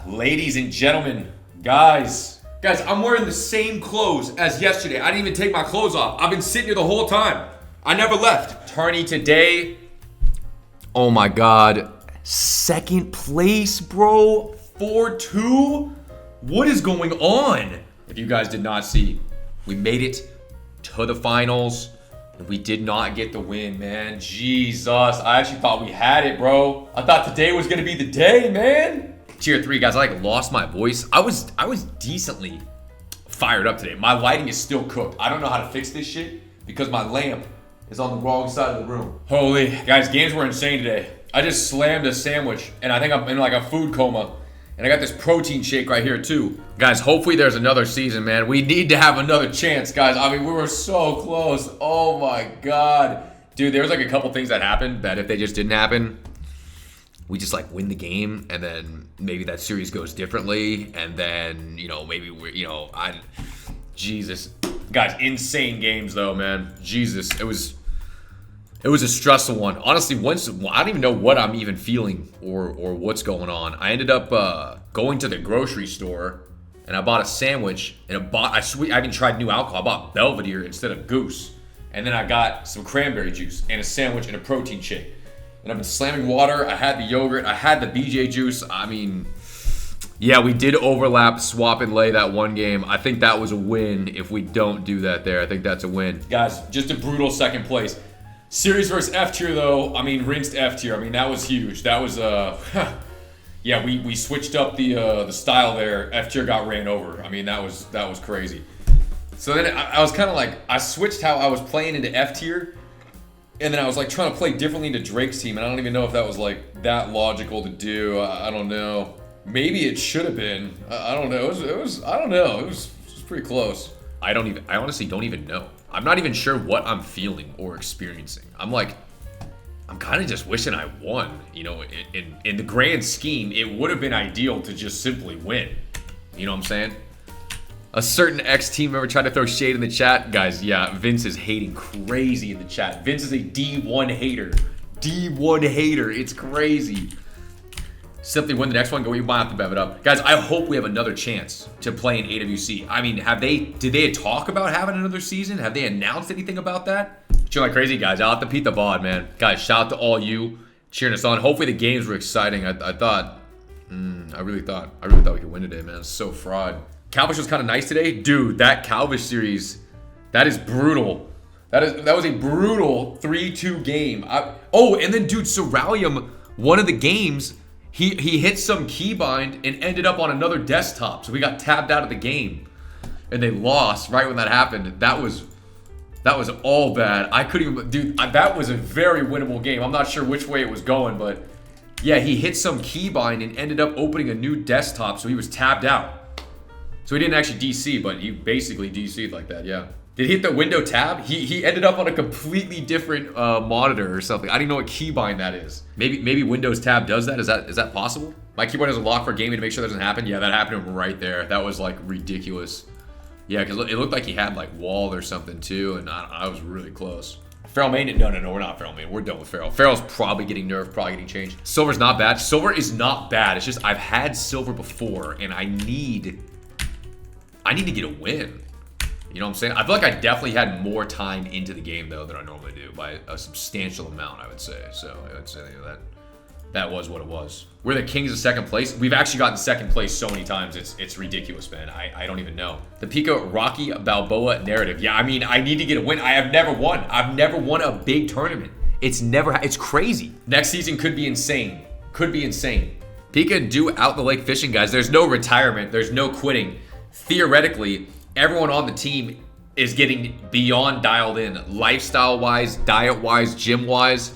Ladies and gentlemen, guys, I'm wearing the same clothes as yesterday. I didn't even take my clothes off. I've been sitting here the whole time. I never left. Tourney today. Oh my God. Second place, bro. 4-2. What is going on? If you guys did not see, we made it to the finals. And we did not get the win, man. Jesus. I actually thought we had it, bro. I thought today was going to be the day, man. Tier 3, guys, I lost my voice. I was decently fired up today. My lighting is still cooked. I don't know how to fix this shit because my lamp is on the wrong side of the room. Holy, guys, games were insane today. I just slammed a sandwich and I think I'm in like a food coma. And I got this protein shake right here too. Guys, hopefully there's another season, man. We need to have another chance, guys. I mean, we were so close. Oh my God. Dude, there was like a couple things that happened that if they just didn't happen, we just like win the game and then maybe that series goes differently and then, you know, maybe we're, you know, Jesus. Guys, insane games though, man. Jesus, it was a stressful one. Honestly, I don't even know what I'm even feeling or what's going on. I ended up going to the grocery store and I bought a sandwich and I haven't tried new alcohol. I bought Belvedere instead of Goose. And then I got some cranberry juice and a sandwich and a protein shake. And I've been slamming water. I had the yogurt. I had the BJ juice. I mean, yeah, we did overlap, swap, and lay that one game. I think that was a win. If we don't do that there, I think that's a win. Guys, just a brutal second place. Series versus F tier, though. I mean, rinsed F tier. I mean, that was huge. That was, yeah, we switched up the style there. F tier got ran over. I mean, that was crazy. So then I was kind of like, I switched how I was playing into F tier. And then I was like trying to play differently into Drake's team, and I don't even know if that was like that logical to do. I don't know. Maybe it should have been. I don't know. It was. I don't know. It was pretty close. I honestly don't even know. I'm not even sure what I'm feeling or experiencing. I'm kind of just wishing I won. You know, in the grand scheme, it would have been ideal to just simply win. You know what I'm saying? A certain ex-team member tried to throw shade in the chat. Guys, yeah, Vince is hating crazy in the chat. Vince is a D1 hater. D1 hater. It's crazy. Simply win the next one. Go, you might have to bev it up. Guys, I hope we have another chance to play in AWC. I mean, did they talk about having another season? Have they announced anything about that? Chilling like crazy, guys. I'll have to beat the VOD, man. Guys, shout out to all you cheering us on. Hopefully the games were exciting. I really thought we could win today, man. It's so fraud. Calvish was kind of nice today. Dude, that Calvish series, that is brutal. That was a brutal 3-2 game. And then, dude, Ceralium, one of the games, he hit some keybind and ended up on another desktop. So we got tabbed out of the game. And they lost right when that happened. That was all bad. I couldn't even, dude, that was a very winnable game. I'm not sure which way it was going, but yeah, he hit some keybind and ended up opening a new desktop. So he was tabbed out. So he didn't actually DC, but he basically DC'd like that, yeah. Did he hit the window tab? He ended up on a completely different monitor or something. I don't even know what keybind that is. Maybe Windows tab does that? Is that possible? My keyboard has a lock for gaming to make sure that doesn't happen. Yeah, that happened to him right there. That was like ridiculous. Yeah, because it looked like he had like wall or something too, and I was really close. Feral Main? No, we're not Feral Main. We're done with Feral. Feral's probably getting nerfed, probably getting changed. Silver's not bad. Silver is not bad. It's just I've had Silver before, and I need to get a win. You know what I'm saying? I feel like I definitely had more time into the game, though, than I normally do by a substantial amount, I would say. So I would say that was what it was. We're the kings of second place. We've actually gotten second place so many times. It's ridiculous, man. I don't even know. The Pico Rocky Balboa narrative. Yeah, I mean, I need to get a win. I have never won. I've never won a big tournament. It's crazy. Next season could be insane. Pika do out the lake fishing, guys. There's no retirement. There's no quitting. Theoretically, everyone on the team is getting beyond dialed in, lifestyle-wise, diet-wise, gym-wise.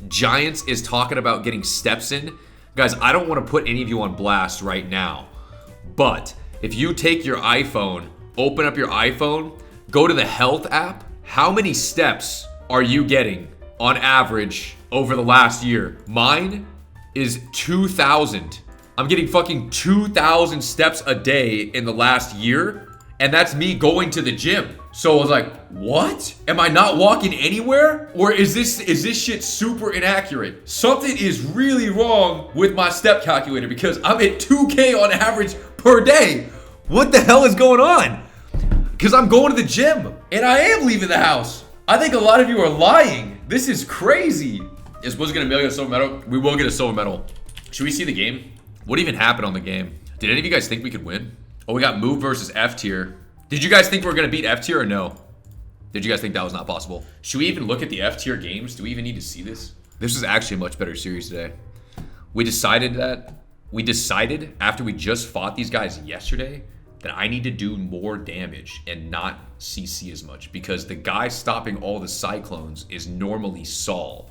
Giants is talking about getting steps in. Guys, I don't want to put any of you on blast right now, but if you take your iPhone, open up your iPhone, go to the health app, how many steps are you getting on average over the last year? Mine is 2,000. I'm getting fucking 2,000 steps a day in the last year, And that's me going to the gym. So I was like, what? Am I not walking anywhere? Or is this shit super inaccurate? Something is really wrong with my step calculator because I'm at 2K on average per day. What the hell is going on? Because I'm going to the gym and I am leaving the house. I think a lot of you are lying. This is crazy. Is supposed to get a silver medal? We will get a silver medal. Should we see the game? What even happened on the game? Did any of you guys think we could win? Oh, we got move versus F tier. Did you guys think we were going to beat F tier or no? Did you guys think that was not possible? Should we even look at the F tier games? Do we even need to see this? This was actually a much better series today. We decided after we just fought these guys yesterday that I need to do more damage and not CC as much because the guy stopping all the cyclones is normally Saul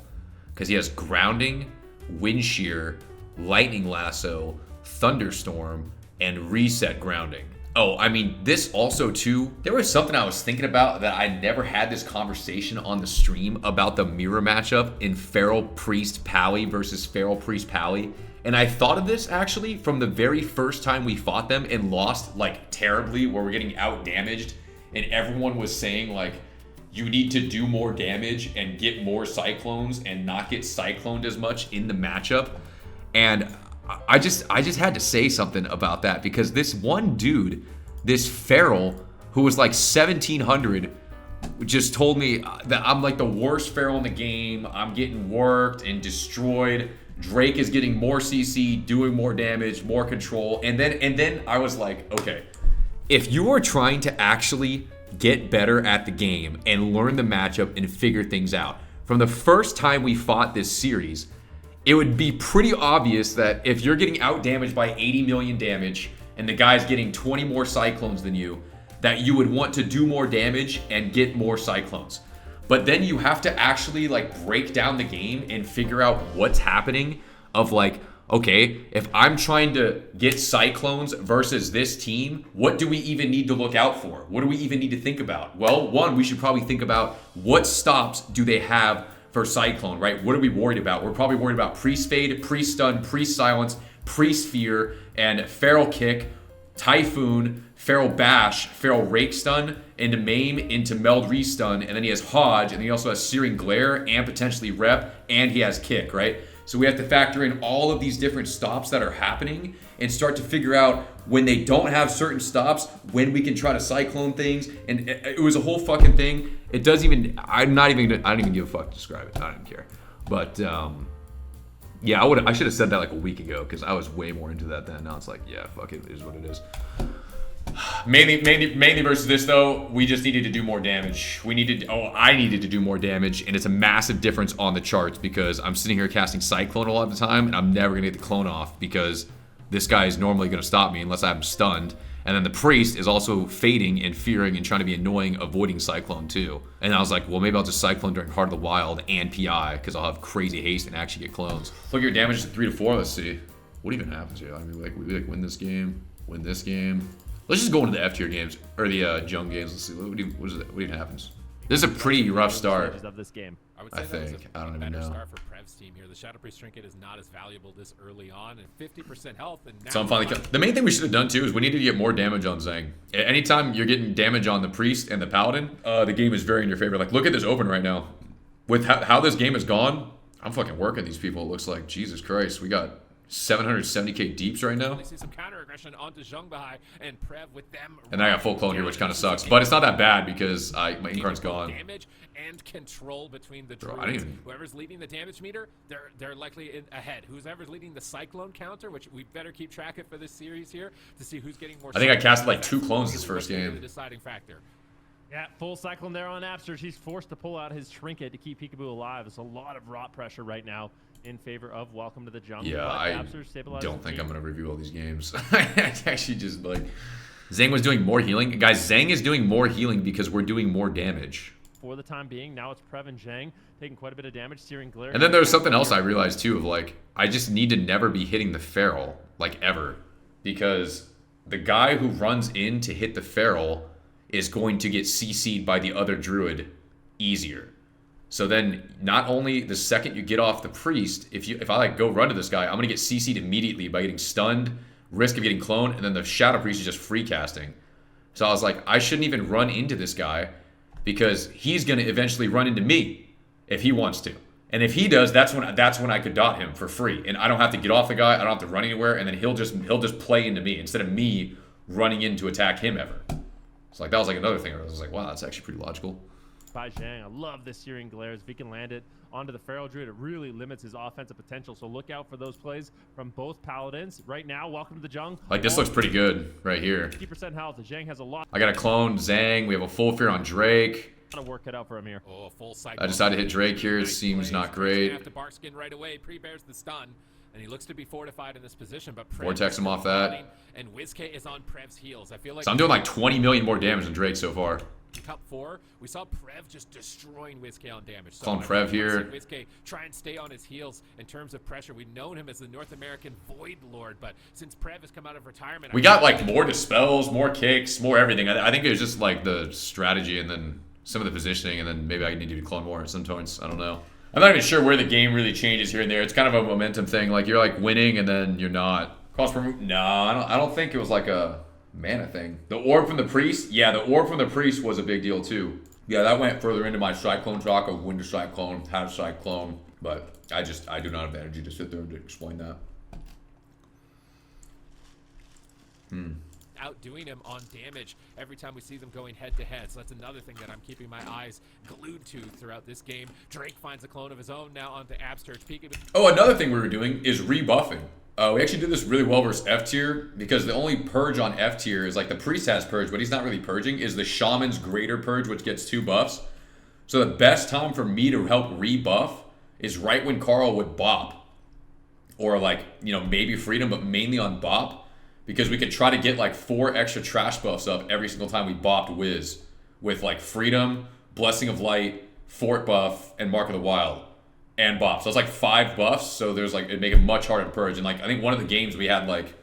because he has grounding, wind shear, lightning lasso, thunderstorm, and reset grounding. Oh, I mean, this also too, there was something I was thinking about that I never had this conversation on the stream about the mirror matchup in Feral Priest Pally versus Feral Priest Pally. And I thought of this actually from the very first time we fought them and lost like terribly where we're getting out damaged and everyone was saying like, you need to do more damage and get more cyclones and not get cycloned as much in the matchup. And I just had to say something about that because this one dude, this Feral, who was like 1700, just told me that I'm like the worst Feral in the game. I'm getting worked and destroyed. Drake is getting more CC, doing more damage, more control. And then I was like, okay, if you are trying to actually get better at the game and learn the matchup and figure things out, from the first time we fought this series, it would be pretty obvious that if you're getting out damaged by 80 million damage and the guy's getting 20 more cyclones than you, that you would want to do more damage and get more cyclones. But then you have to actually like break down the game and figure out what's happening of like, okay, if I'm trying to get cyclones versus this team, what do we even need to look out for? What do we even need to think about? Well, one, we should probably think about what stops do they have for Cyclone, right? What are we worried about? We're probably worried about Priest-Fade, Priest-Stun, Priest-Silence, Priest-Fear, and Feral Kick, Typhoon, Feral Bash, Feral Rake Stun, into Maim, into Meld Restun, and then he has Hodge, and he also has Searing Glare, and potentially Rep, and he has Kick, right? So we have to factor in all of these different stops that are happening and start to figure out when they don't have certain stops, when we can try to cyclone things. And it was a whole fucking thing. It doesn't even, I don't even give a fuck to describe it. I don't even care. But yeah, I should have said that like a week ago because I was way more into that then. Now it's like, yeah, fuck it, it is what it is. Mainly versus this though, we just needed to do more damage. I needed to do more damage, and it's a massive difference on the charts because I'm sitting here casting Cyclone a lot of the time, and I'm never gonna get the clone off because this guy is normally gonna stop me unless I'm stunned. And then the Priest is also fading and fearing and trying to be annoying, avoiding Cyclone too. And I was like, well, maybe I'll just Cyclone during Heart of the Wild and PI because I'll have crazy haste and actually get clones. Look at your damage to 3 to 4. Let's see what even happens here. I mean, like we like win this game. Let's just go into the F tier games or the junk games. Let's see what even happens. This is a pretty rough start of this game. I think. I don't even know. Start for Prev's team here. The Shadow Priest trinket is not as valuable this early on, and 50% health. And now so I'm finally. The main thing we should have done too is we needed to get more damage on Zhang. Anytime you're getting damage on the Priest and the Paladin, the game is very in your favor. Like look at this open right now. With how this game has gone, I'm fucking working these people. It looks like Jesus Christ. We got 770k deeps right now. See some counter aggression onto Zhongbahai and Prev with them. And then I got full clone here, which kind of sucks. But it's not that bad because my Incarn's gone. Damage and control between the Bro, druids. Whoever's leading the damage meter, they're likely ahead. Whoever's leading the Cyclone counter, which we better keep track of for this series here to see who's getting more. I think I casted like 2 clones this first game. The deciding factor. Yeah, full Cyclone there on Napster. He's forced to pull out his trinket to keep Pikaboo alive. There's a lot of rot pressure right now in favor of Welcome to the Jungle. Yeah, I don't think I'm going to review all these games. I actually just like... Zhang was doing more healing. Guys, Zhang is doing more healing because we're doing more damage. For the time being, now it's Prev and Zhang taking quite a bit of damage, Searing Glare. And then there's something else I realized too of like, I just need to never be hitting the Feral, like ever. Because the guy who runs in to hit the Feral is going to get CC'd by the other Druid easier. So then, not only the second you get off the Priest, if I like go run to this guy, I'm gonna get CC'd immediately by getting stunned, risk of getting cloned, and then the Shadow Priest is just free casting. So I was like, I shouldn't even run into this guy because he's going to eventually run into me if he wants to. And if he does, that's when I could dot him for free. And I don't have to get off the guy. I don't have to run anywhere. And then he'll just play into me instead of me running in to attack him ever. So like that was like another thing. I was like, wow, that's actually pretty logical. By Zhang. I love this searing glares. If he can land it onto the Feral Druid, it really limits his offensive potential. So look out for those plays from both Paladins. Right now, welcome to the Jung. Like this looks pretty good right here. 50% health. Zhang has a lot. I got a clone Zhang. We have a full fear on Drake. To work it out for him here. Oh, full cycle. I decided to hit Drake here. It seems not great. Have to Barkskin right away. Pre-bears the stun. And he looks to be fortified in this position, but Prev Vortex him off that. And WizK is on Prev's heels. I feel like So I'm doing like 20 million more damage than Drake so far. Cup 4, we saw Prev just destroying WizK on damage. So Clone Prev here. WizK try and stay on his heels in terms of pressure. We've known him as the North American Void Lord, but since Prev has come out of retirement, We got like more dispels, more kicks, more everything. I think it was just like the strategy and then some of the positioning, and then maybe I need to clone more at some points. I don't know. I'm not even sure where the game really changes here and there. It's kind of a momentum thing. Like you're like winning and then you're not. Cost per move? No, I don't think it was like a mana thing. The orb from the priest? Yeah, the orb from the priest was a big deal too. Yeah, that went further into my Cyclone talk of when to Cyclone, how to Cyclone. But I do not have the energy to sit there and to explain that. Outdoing him on damage every time we see them going head to head. So that's another thing that I'm keeping my eyes glued to throughout this game. Drake finds a clone of his own now onto Absterge. Pikaboo. Oh, another thing we were doing is rebuffing. We actually did this really well versus F tier because the only purge on F tier is like the priest has purge, but he's not really purging, is the shaman's greater purge, which gets 2 buffs. So the best time for me to help rebuff is right when Carl would bop. Or like, you know, maybe freedom, but mainly on bop. Because we could try to get like 4 extra trash buffs up every single time we bopped Wiz. With like freedom, blessing of light, fort buff, and mark of the wild. And bop. So it's like 5 buffs. So there's like, it'd make it much harder to purge. And like, I think one of the games we had like,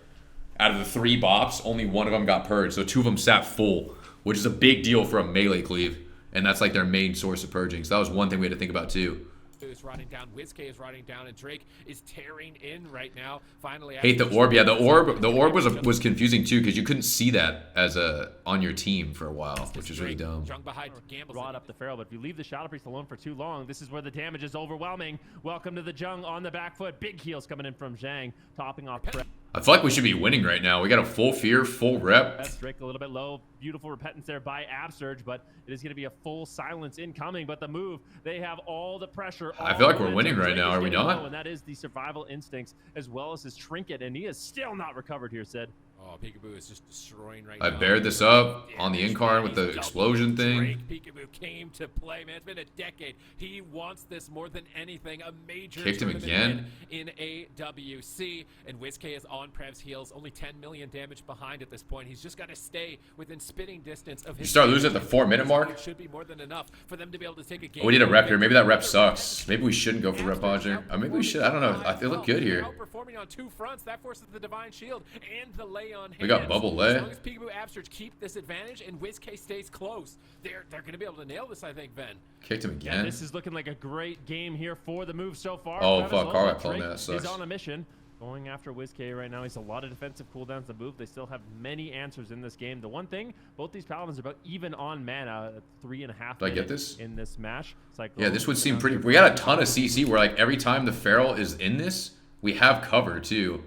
out of the 3 bops, only 1 of them got purged. So 2 of them sat full, which is a big deal for a melee cleave. And that's like their main source of purging. So that was one thing we had to think about too. Is riding down, WizK is riding down, and Drake is tearing in right now. Finally, hate the orb. Yeah, the orb was confusing too because you couldn't see that as on your team for a while, which is really dumb. Brought up the Feral, but if you leave the Shadow Priest alone for too long, this is where the damage is overwhelming. Welcome to the Jung on the back foot. Big heals coming in from Zhang, topping off Prep. I feel like we should be winning right now. We got a full fear, full rep. That's Drake a little bit low. Beautiful repentance there by Absterge, but it is going to be a full silence incoming. But the move, they have all the pressure. I feel like we're winning right now. Are we not? And that is the survival instincts as well as his trinket, and he is still not recovered here, Sid. Oh, Pikaboo is just destroying right now. I bared this up on the incarn with the explosion thing. Pikaboo came to play, man. It's been a decade. He wants this more than anything. A major kicked him again in AWC, and WizK is on Prev's heels. Only 10 million damage behind at this point. He's just got to stay within spitting distance of his. You start losing at the 4-minute mark. It should be more than enough for them to be able to take a game. Oh, we need a rep here. Maybe that rep sucks. Maybe we shouldn't go for rep here. Or maybe we should. I don't know. I feel look good here. Outperforming on 2 fronts. That forces the Divine Shield and the lay on hands. We got bubble lay. As long as Pikaboo Absterge keep this advantage and WizK stays close, they're going to be able to nail this, I think, Ben. Kicked him again. Yeah, this is looking like a great game here for the move so far. Oh, fuck. Carl got cloned. That sucks. He's on a mission. Going after WizK right now. He's a lot of defensive cooldowns to move. They still have many answers in this game. The one thing, both these Paladins are about even on mana, 3.5 Do I get this? in this match. Yeah, this would seem pretty. We got a ton of CC where like every time the Feral is in this, we have cover too.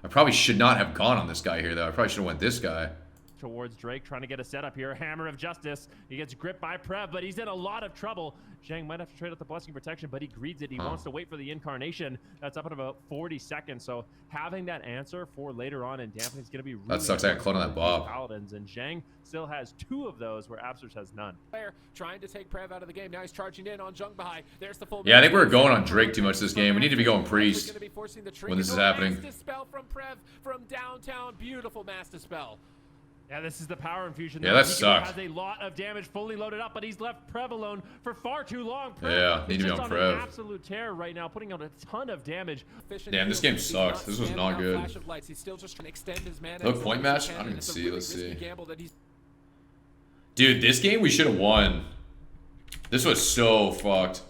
I probably should not have gone on this guy here though. I probably should have went this guy. Towards Drake, trying to get a setup here. Hammer of Justice. He gets gripped by Prev, but he's in a lot of trouble. Zhang might have to trade out the Blessing Protection, but he greeds it. He wants to wait for the Incarnation. That's up in about 40 seconds. So having that answer for later on in dampening is going to be really that sucks. I got clone on that Bob. Paladins, and Zhang still has 2 of those where Absterge has none. Trying to take Prev out of the game. Now he's charging in on Jungbahai. There's the full. Yeah, I think we're going on Drake too much this game. We need to be going Priest when this is happening. Mass Dispel from Prev from downtown. Beautiful Mass Dispel. Yeah, this is the power infusion. Yeah, that sucks. Has a lot of damage fully loaded up, but he's left Prev alone for far too long. Prev yeah, need to be on Prev. An absolute tear right now, putting out a ton of damage. Damn, this game sucks. This was not good. He's still just trying to extend his mana. Look, point match? I don't even see. Let's see. Dude, this game we should have won. This was so fucked.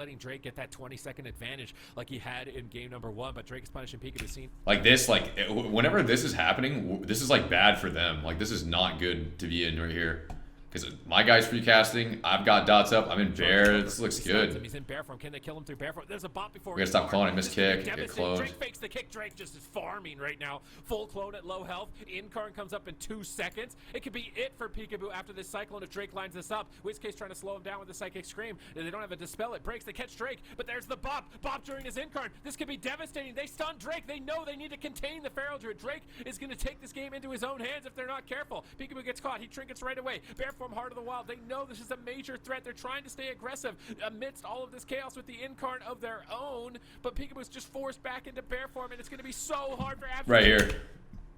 letting Drake get that 20-second advantage like he had in game number 1, but Drake is punishing Pikaboo scene. Like this, like whenever this is happening, this is like bad for them. Like this is not good to be in right here. Because my guy's free casting, I've got dots up, I'm in bear, this looks good. He's in bear form. Can they kill him through bear form? There's a bot before. We gotta stop cloning, miss kick, get cloned. Drake fakes the kick. Drake just is farming right now. Full clone at low health. Incarn comes up in 2 seconds. It could be it for Pikaboo after this cyclone if Drake lines this up. WizK's trying to slow him down with the psychic scream. They don't have a dispel. It breaks. They catch Drake, but there's the bop. Bop during his Incarn. This could be devastating. They stun Drake. They know they need to contain the Feral Druid. Drake is going to take this game into his own hands if they're not careful. Pikaboo gets caught. He trinkets right away. Bear form, Heart of the Wild. They know this is a major threat. They're trying to stay aggressive amidst all of this chaos with the Incarn of their own, but Pikaboo's just forced back into bear form, and it's going to be so hard for Abstract. Right here.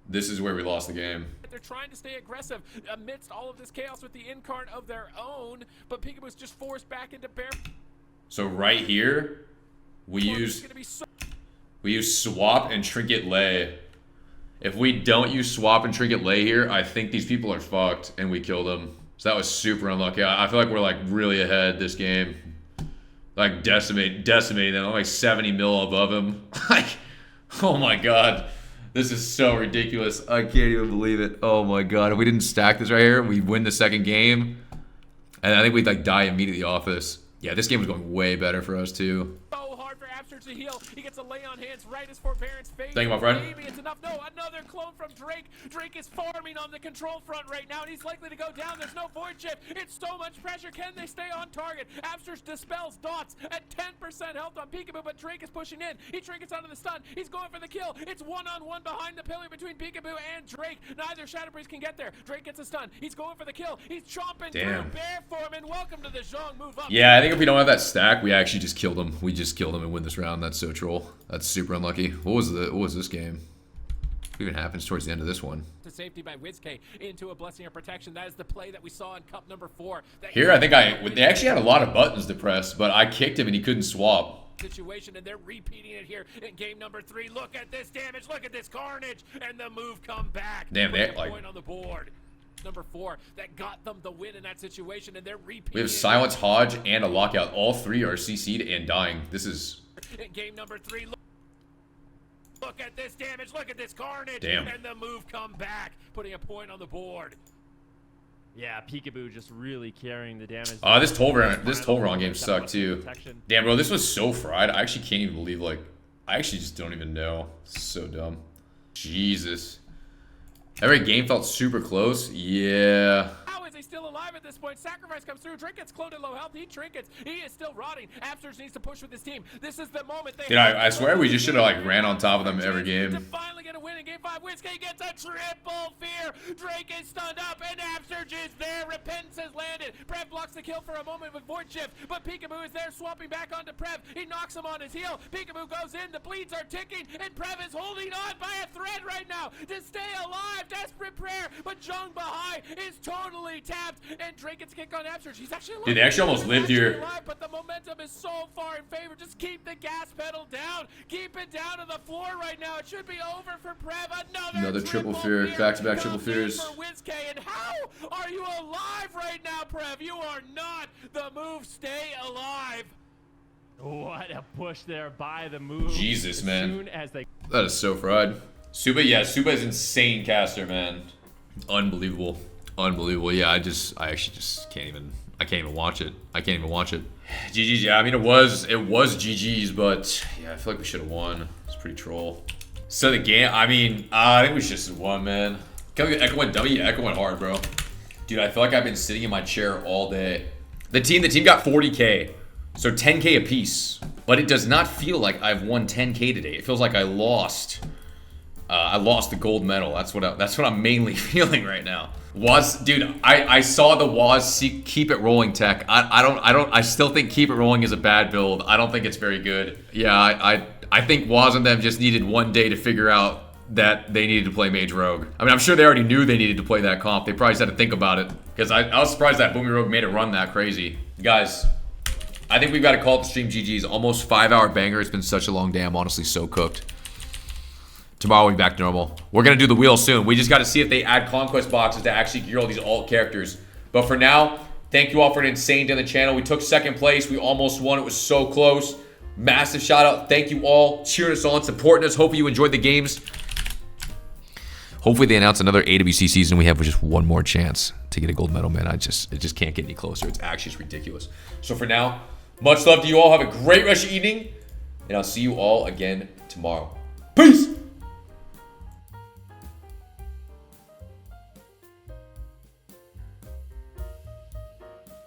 This is where we lost the game. They're trying to stay aggressive amidst all of this chaos with the Incarn of their own, but Pikaboo's just forced back into bear. So right here, we use swap and trinket lay. If we don't use swap and trinket lay here, I think these people are fucked, and we kill them. So that was super unlucky. I feel like we're like really ahead this game. Like decimating them. I'm like 70 mil above him. Like, oh my god. This is so ridiculous. I can't even believe it. Oh my god. If we didn't stack this right here, we win the second game. And I think we'd like die immediately off this. Yeah, this game was going way better for us too. So hard for Abstract to heal. He gets a lay on hands right as Forbearance fades. Thank you, my friend. Maybe it's enough. No, another clone from Drake. Drake is farming on the control front right now, and he's likely to go down. There's no void shift. It's so much pressure. Can they stay on target? Abstract dispels dots at 10% health on Pikaboo, but Drake is pushing in. He trinkets onto the stun. He's going for the kill. It's one-on-one behind the pillar between Pikaboo and Drake. Neither Shadow Breeze can get there. Drake gets a stun. He's going for the kill. He's chomping through bear form, and welcome to the Zhong move up. Yeah, I think if we don't have that stack, we actually just killed him. We just killed him and win this round. That's so troll. That's super unlucky. What was this game? What even happens towards the end of this one? To safety by WizK into a blessing of protection. That is the play that we saw in Cup number 4. Here, I think they actually had a lot of buttons to press, but I kicked him and he couldn't swap. Situation, and they're repeating it here in game number 3. Look at this damage. Look at this carnage, and the move come back. Damn, they like point on the board. Number 4 that got them the win in that situation, and they're repeating. We have Silence, Hodge, and a Lockout. All 3 are CC'd and dying. This is in game number 3. Look at this damage. Look at this carnage. Damn. And the move come back, putting a point on the board. Yeah, Pikaboo just really carrying the damage. This Tolveron game sucked too. Damn, bro, this was so fried. I actually can't even believe, like, I actually just don't even know. So dumb. Jesus. Every game felt super close. Yeah. How is he still alive at this point? Sacrifice comes through. Drake gets cloned at low health. He trinkets. He is still rotting. Abstract needs to push with his team. This is the moment. Dude, I swear we just should have like ran on top of them every game. To finally get a win in game 5. WizK gets a triple fear. Drake is stunned up, and Abstract is there. Repentance has landed. Prev blocks the kill for a moment with Void Shift, but Pikaboo is there, swapping back onto Prev. He knocks him on his heel. Pikaboo goes in. The bleeds are ticking, and Prev is holding on by a thread right now to stay alive. Desperate prayer, but Zhong Bahai is totally tapped, and Drake gets kicked on Abstract. He's actually alive. Dude, they actually almost lived here. Alive, but the momentum is so far in favor. Just keep the gas pedal down. Keep it down to the floor right now. It should be over for Prev. Another triple fear. Back-to-back triple fears. For WizK, and how are you alive right now, Prev? You are not. The move, stay alive. What a push there by the move. Jesus, man. Soon as they... That is so fried. Suba is insane caster, man. Unbelievable. Unbelievable. Yeah, I actually just can't even watch it. I can't even watch it. GG's, yeah, I mean it was GG's, but yeah, I feel like we should have won. It's pretty troll. So the game, I mean, I think we should have won, man. Echo went dummy, yeah, Echo went hard, bro. Dude, I feel like I've been sitting in my chair all day. The team got 40K. So 10K apiece. But it does not feel like I've won 10K today. It feels like I lost. I lost the gold medal. That's what I'm mainly feeling right now. Dude, I saw the Waz keep it rolling tech. I still think keep it rolling is a bad build. I don't think it's very good. Yeah, I think Waz and them just needed one day to figure out that they needed to play Mage Rogue. I mean, I'm sure they already knew they needed to play that comp. They probably just had to think about it. Because I was surprised that Boomy Rogue made it run that crazy. Guys, I think we've got to call it the stream GG's. Almost 5-hour banger. It's been such a long day. I'm honestly so cooked. Tomorrow we'll be back to normal. We're going to do the wheel soon. We just got to see if they add conquest boxes to actually gear all these alt characters. But for now, Thank you all for an insane day on the channel. We took second place. We almost won. It was so close. Massive shout out. Thank you all cheering us on, supporting us. Hopefully you enjoyed the games. Hopefully they announce another AWC season. We have just one more chance to get a gold medal, man. It just can't get any closer. It's actually just ridiculous. So for now, much love to you all. Have a great rest of your evening, and I'll see you all again tomorrow. Peace.